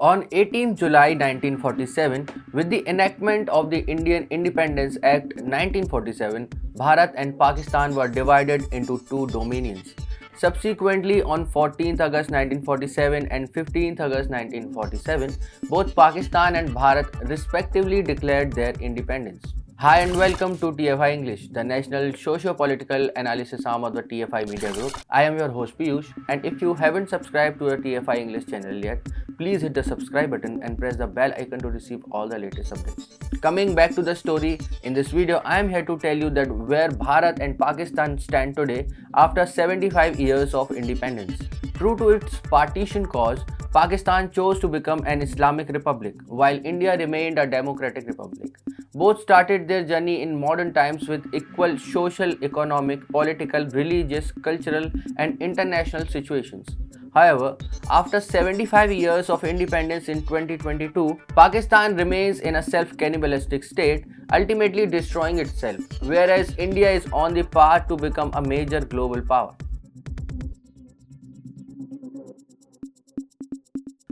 On 18 July 1947, with the enactment of the Indian Independence Act 1947, Bharat and Pakistan were divided into two dominions. Subsequently, on 14th August 1947 and 15th August 1947, both Pakistan and Bharat respectively declared their independence. Hi and welcome to TFI English, the national socio-political analysis arm of the TFI Media Group. I am your host Piyush, and if you haven't subscribed to the TFI English channel yet, please hit the subscribe button and press the bell icon to receive all the latest updates. Coming back to the story, in this video I am here to tell you that where Bharat and Pakistan stand today after 75 years of independence. True to its partition cause, Pakistan chose to become an Islamic republic, while India remained a democratic republic. Both started their journey in modern times with equal social, economic, political, religious, cultural, and international situations. However, after 75 years of independence in 2022, Pakistan remains in a self-cannibalistic state, ultimately destroying itself, whereas India is on the path to become a major global power.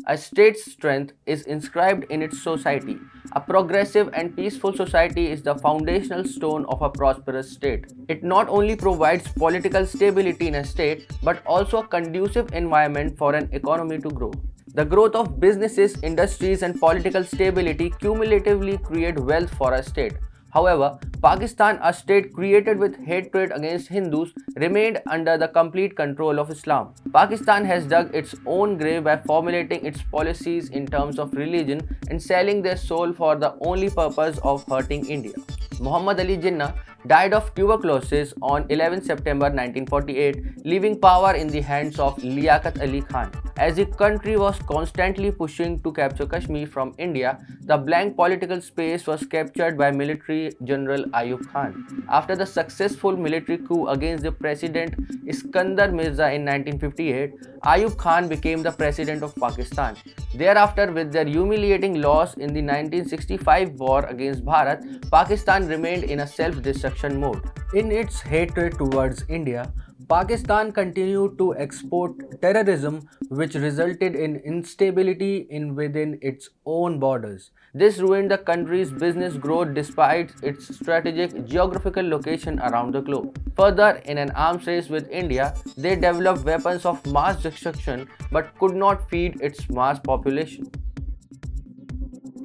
A state's strength is inscribed in its society. A progressive and peaceful society is the foundational stone of a prosperous state. It not only provides political stability in a state, but also a conducive environment for an economy to grow. The growth of businesses, industries, and political stability cumulatively create wealth for a state. However, Pakistan, a state created with hatred against Hindus, remained under the complete control of Islam. Pakistan has dug its own grave by formulating its policies in terms of religion and selling their soul for the only purpose of hurting India. Muhammad Ali Jinnah died of tuberculosis on 11 September 1948, leaving power in the hands of Liaquat Ali Khan. As the country was constantly pushing to capture Kashmir from India, the blank political space was captured by military general Ayub Khan. After the successful military coup against the president Iskandar Mirza in 1958, Ayub Khan became the president of Pakistan. Thereafter, with their humiliating loss in the 1965 war against Bharat, Pakistan remained in a self-destruction mode. In its hatred towards India, Pakistan continued to export terrorism, which resulted in instability within its own borders. This ruined the country's business growth despite its strategic geographical location around the globe. Further, in an arms race with India, they developed weapons of mass destruction but could not feed its mass population.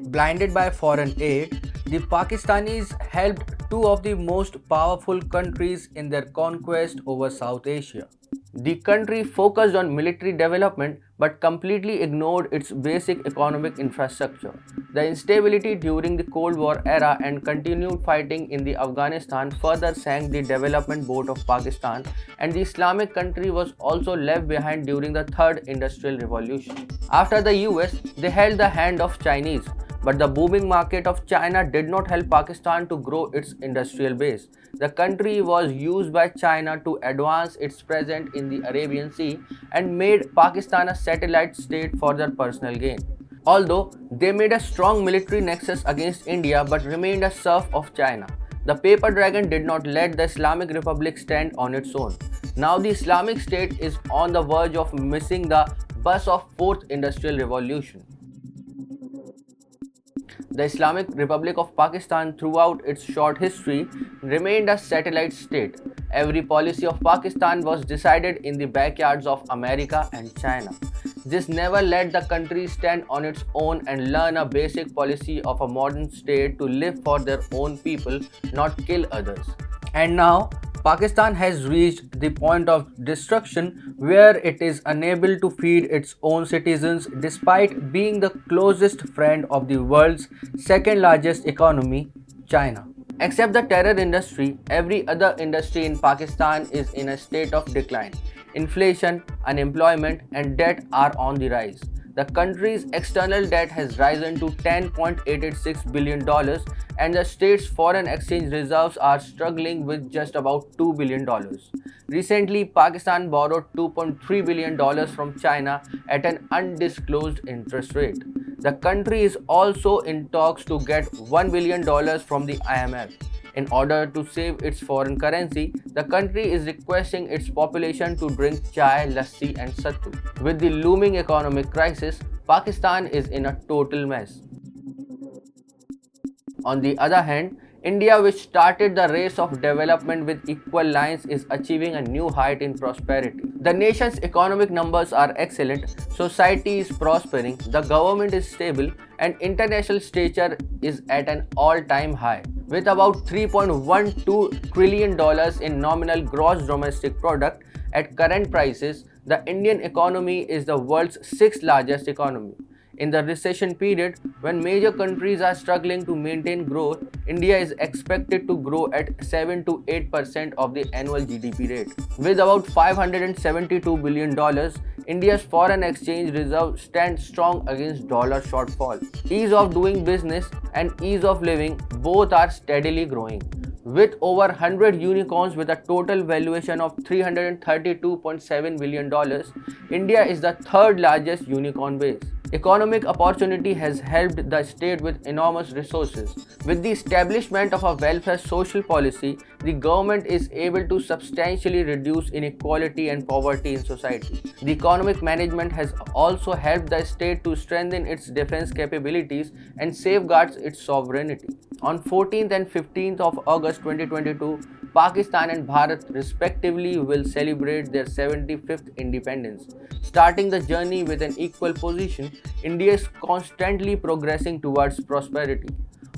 Blinded by foreign aid, the Pakistanis helped two of the most powerful countries in their conquest over South Asia. The country focused on military development but completely ignored its basic economic infrastructure. The instability during the Cold War era and continued fighting in the Afghanistan further sank the development boat of Pakistan, and the Islamic country was also left behind during the Third Industrial Revolution. After the US, they held the hand of Chinese. But the booming market of China did not help Pakistan to grow its industrial base. The country was used by China to advance its presence in the Arabian Sea and made Pakistan a satellite state for their personal gain. Although they made a strong military nexus against India but remained a serf of China, the paper dragon did not let the Islamic Republic stand on its own. Now the Islamic State is on the verge of missing the bus of Fourth Industrial Revolution. The Islamic Republic of Pakistan throughout its short history remained a satellite state. Every policy of Pakistan was decided in the backyards of America and China. This never let the country stand on its own and learn a basic policy of a modern state to live for their own people, not kill others. And now, Pakistan has reached the point of destruction where it is unable to feed its own citizens despite being the closest friend of the world's second largest economy, China. Except the terror industry, every other industry in Pakistan is in a state of decline. Inflation, unemployment, and debt are on the rise. The country's external debt has risen to $10.886 billion, and the state's foreign exchange reserves are struggling with just about $2 billion. Recently, Pakistan borrowed $2.3 billion from China at an undisclosed interest rate. The country is also in talks to get $1 billion from the IMF. In order to save its foreign currency, the country is requesting its population to drink chai, lassi and sattu. With the looming economic crisis, Pakistan is in a total mess. On the other hand, India, which started the race of development with equal lines, is achieving a new height in prosperity. The nation's economic numbers are excellent, society is prospering, the government is stable, and international stature is at an all-time high. With about $3.12 trillion in nominal gross domestic product at current prices, the Indian economy is the world's sixth largest economy. In the recession period, when major countries are struggling to maintain growth, India is expected to grow at 7 to 8% of the annual GDP rate. With about $572 billion, India's foreign exchange reserve stands strong against dollar shortfall. Ease of doing business and ease of living both are steadily growing. With over 100 unicorns with a total valuation of $332.7 billion, India is the third largest unicorn base. Economic opportunity has helped the state with enormous resources. With the establishment of a welfare social policy, the government is able to substantially reduce inequality and poverty in society. The economic management has also helped the state to strengthen its defense capabilities and safeguards its sovereignty. On 14th and 15th of August 2022, Pakistan and Bharat respectively will celebrate their 75th independence. Starting the journey with an equal position, India is constantly progressing towards prosperity.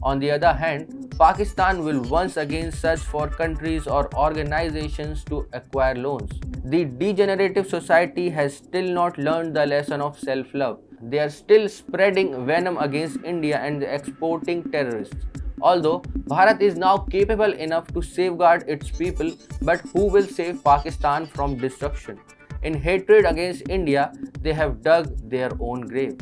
On the other hand, Pakistan will once again search for countries or organizations to acquire loans. The degenerative society has still not learned the lesson of self-love. They are still spreading venom against India and exporting terrorists. Although Bharat is now capable enough to safeguard its people, but who will save Pakistan from destruction? In hatred against India, they have dug their own grave.